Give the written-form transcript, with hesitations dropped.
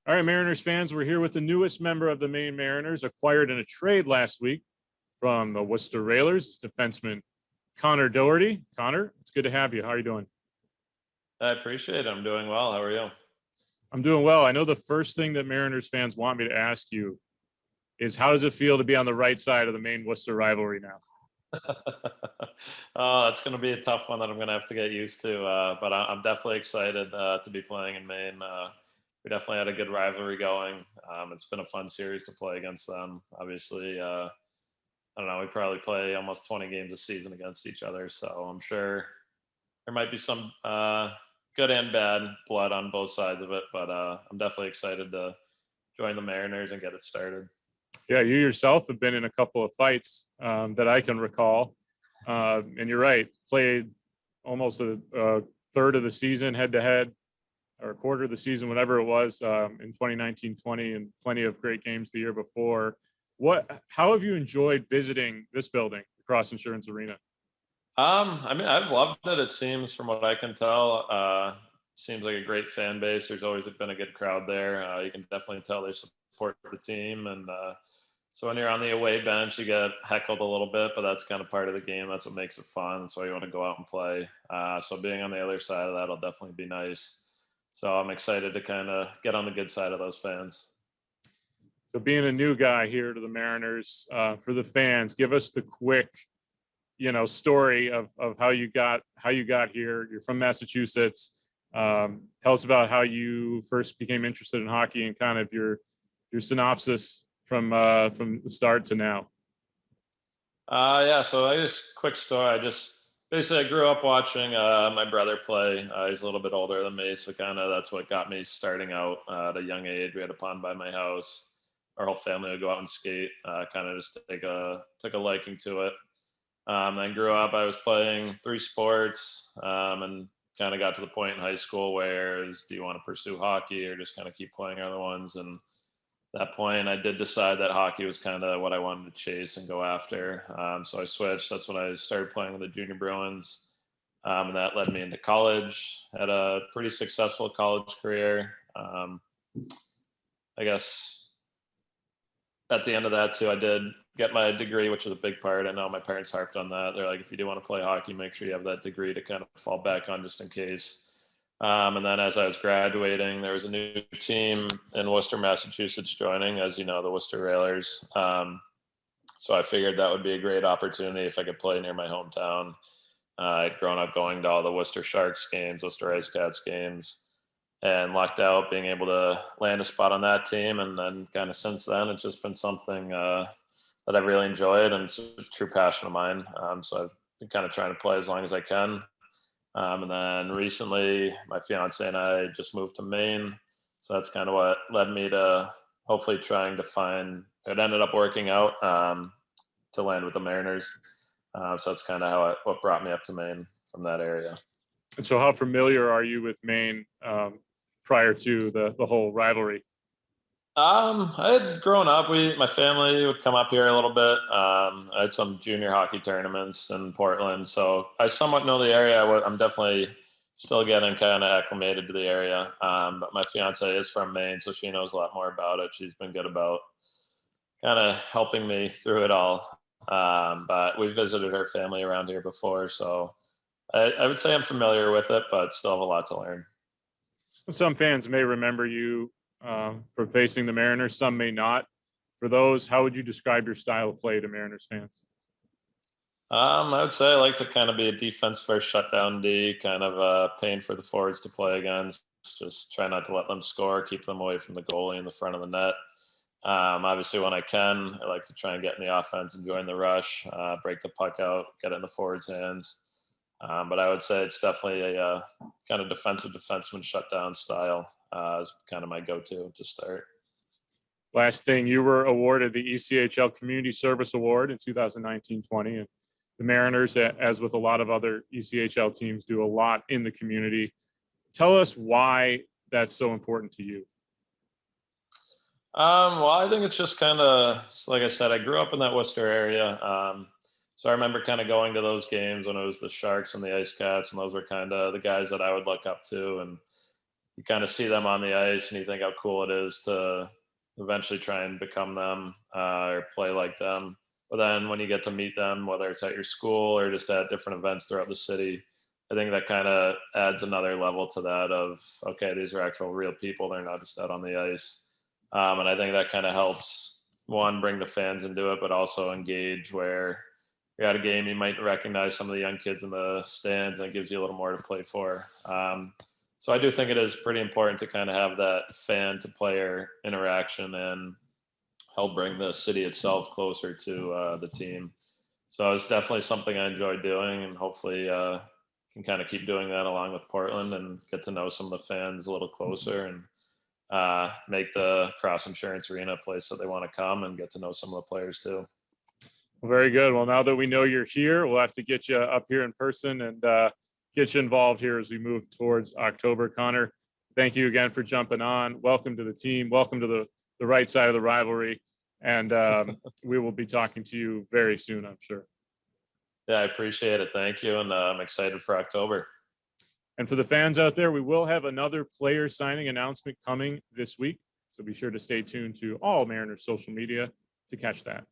All right, Mariners fans, we're here with the newest member of the Maine Mariners, acquired in a trade last week from the Worcester Railers, defenseman Connor Doherty. Connor, it's good to have you. How are you doing? I appreciate it. I'm doing well. How are you? I'm doing well. I know the first thing that Mariners fans want me to ask you is how does it feel to be on the right side of the Maine Worcester rivalry now? Oh, it's going to be a tough one that I'm going to have to get used to. But I'm definitely excited to be playing in Maine. We definitely had a good rivalry going. It's been a fun series to play against them. Obviously, I don't know. We probably play almost 20 games a season against each other. So I'm sure there might be some good and bad blood on both sides of it. But I'm definitely excited to join the Mariners and get it started. Yeah, you yourself have been in a couple of fights that I can recall. And you're right, played almost a third of the season head to head, or a quarter of the season, whatever it was, in 2019-20, and plenty of great games the year before. How have you enjoyed visiting this building, Cross Insurance Arena? I mean, I've loved it. It seems, from what I can tell, seems like a great fan base. There's always been a good crowd there. You can definitely tell they support the team, and so when you're on the away bench, you get heckled a little bit, but that's kind of part of the game. That's what makes it fun. So you want to go out and play. So being on the other side of that will definitely be nice. So I'm excited to kind of get on the good side of those fans. So being a new guy here to the Mariners, for the fans, give us the quick, story of how you got here. You're from Massachusetts. Tell us about how you first became interested in hockey and kind of your synopsis from the start to now. Yeah, so quick story. I grew up watching my brother play. He's a little bit older than me, so kind of that's what got me starting out at a young age. We had a pond by my house. Our whole family would go out and skate. Kind of just took a liking to it. I grew up. I was playing 3 sports, and kind of got to the point in high school where do you want to pursue hockey or just kind of keep playing other ones? And that point, I did decide that hockey was kind of what I wanted to chase and go after. So I switched. That's when I started playing with the Junior Bruins. And that led me into college. Had a pretty successful college career. I guess at the end of that, too, I did get my degree, which was a big part. I know my parents harped on that. They're like, if you do want to play hockey, make sure you have that degree to kind of fall back on just in case. And then as I was graduating, there was a new team in Worcester, Massachusetts joining, as you know, the Worcester Railers. So I figured that would be a great opportunity if I could play near my hometown. I'd grown up going to all the Worcester Sharks games, Worcester Ice Cats games, and lucked out being able to land a spot on that team. And then kind of since then, it's just been something that I've really enjoyed, and it's a true passion of mine. So I've been kind of trying to play as long as I can. And then recently, my fiance and I just moved to Maine. So that's kind of what led me to hopefully trying to find, it ended up working out to land with the Mariners. So that's kind of what brought me up to Maine from that area. And so how familiar are you with Maine prior to the whole rivalry? I had grown up. My family would come up here a little bit. I had some junior hockey tournaments in Portland, so I somewhat know the area. I'm definitely still getting kind of acclimated to the area. But my fiance is from Maine, so she knows a lot more about it. She's been good about kind of helping me through it all. But we visited her family around here before, so I would say I'm familiar with it, but still have a lot to learn. Some fans may remember you for facing the Mariners. Some may not. For those, how would you describe your style of play to Mariners fans? I would say I like to kind of be a defense first, shutdown D, kind of paying for the forwards to play against. Just try not to let them score, keep them away from the goalie in the front of the net. Obviously, when I can, I like to try and get in the offense and join the rush, break the puck out, get it in the forwards' hands. But I would say it's definitely a kind of defensive defenseman shutdown style is kind of my go-to to start. Last thing, you were awarded the ECHL Community Service Award in 2019-20, and the Mariners, as with a lot of other ECHL teams, do a lot in the community. Tell us why that's so important to you. Well, I think it's just kind of, like I said, I grew up in that Worcester area. So I remember kind of going to those games when it was the Sharks and the Ice Cats, and those were kind of the guys that I would look up to. And you kind of see them on the ice and you think how cool it is to eventually try and become them or play like them. But then when you get to meet them, whether it's at your school or just at different events throughout the city, I think that kind of adds another level to that of, okay, these are actual real people. They're not just out on the ice. And I think that kind of helps, one, bring the fans into it, but also engage where you're at a game, you might recognize some of the young kids in the stands, and it gives you a little more to play for. So I do think it is pretty important to kind of have that fan to player interaction and help bring the city itself closer to the team. So it's definitely something I enjoy doing, and hopefully can kind of keep doing that along with Portland and get to know some of the fans a little closer and make the Cross Insurance Arena a place that they want to come and get to know some of the players too. Well, very good. Well, now that we know you're here, we'll have to get you up here in person and get you involved here as we move towards October. Connor, thank you again for jumping on. Welcome to the team. Welcome to the right side of the rivalry. And we will be talking to you very soon, I'm sure. Yeah, I appreciate it. Thank you. And I'm excited for October. And for the fans out there, we will have another player signing announcement coming this week. So be sure to stay tuned to all Mariners social media to catch that.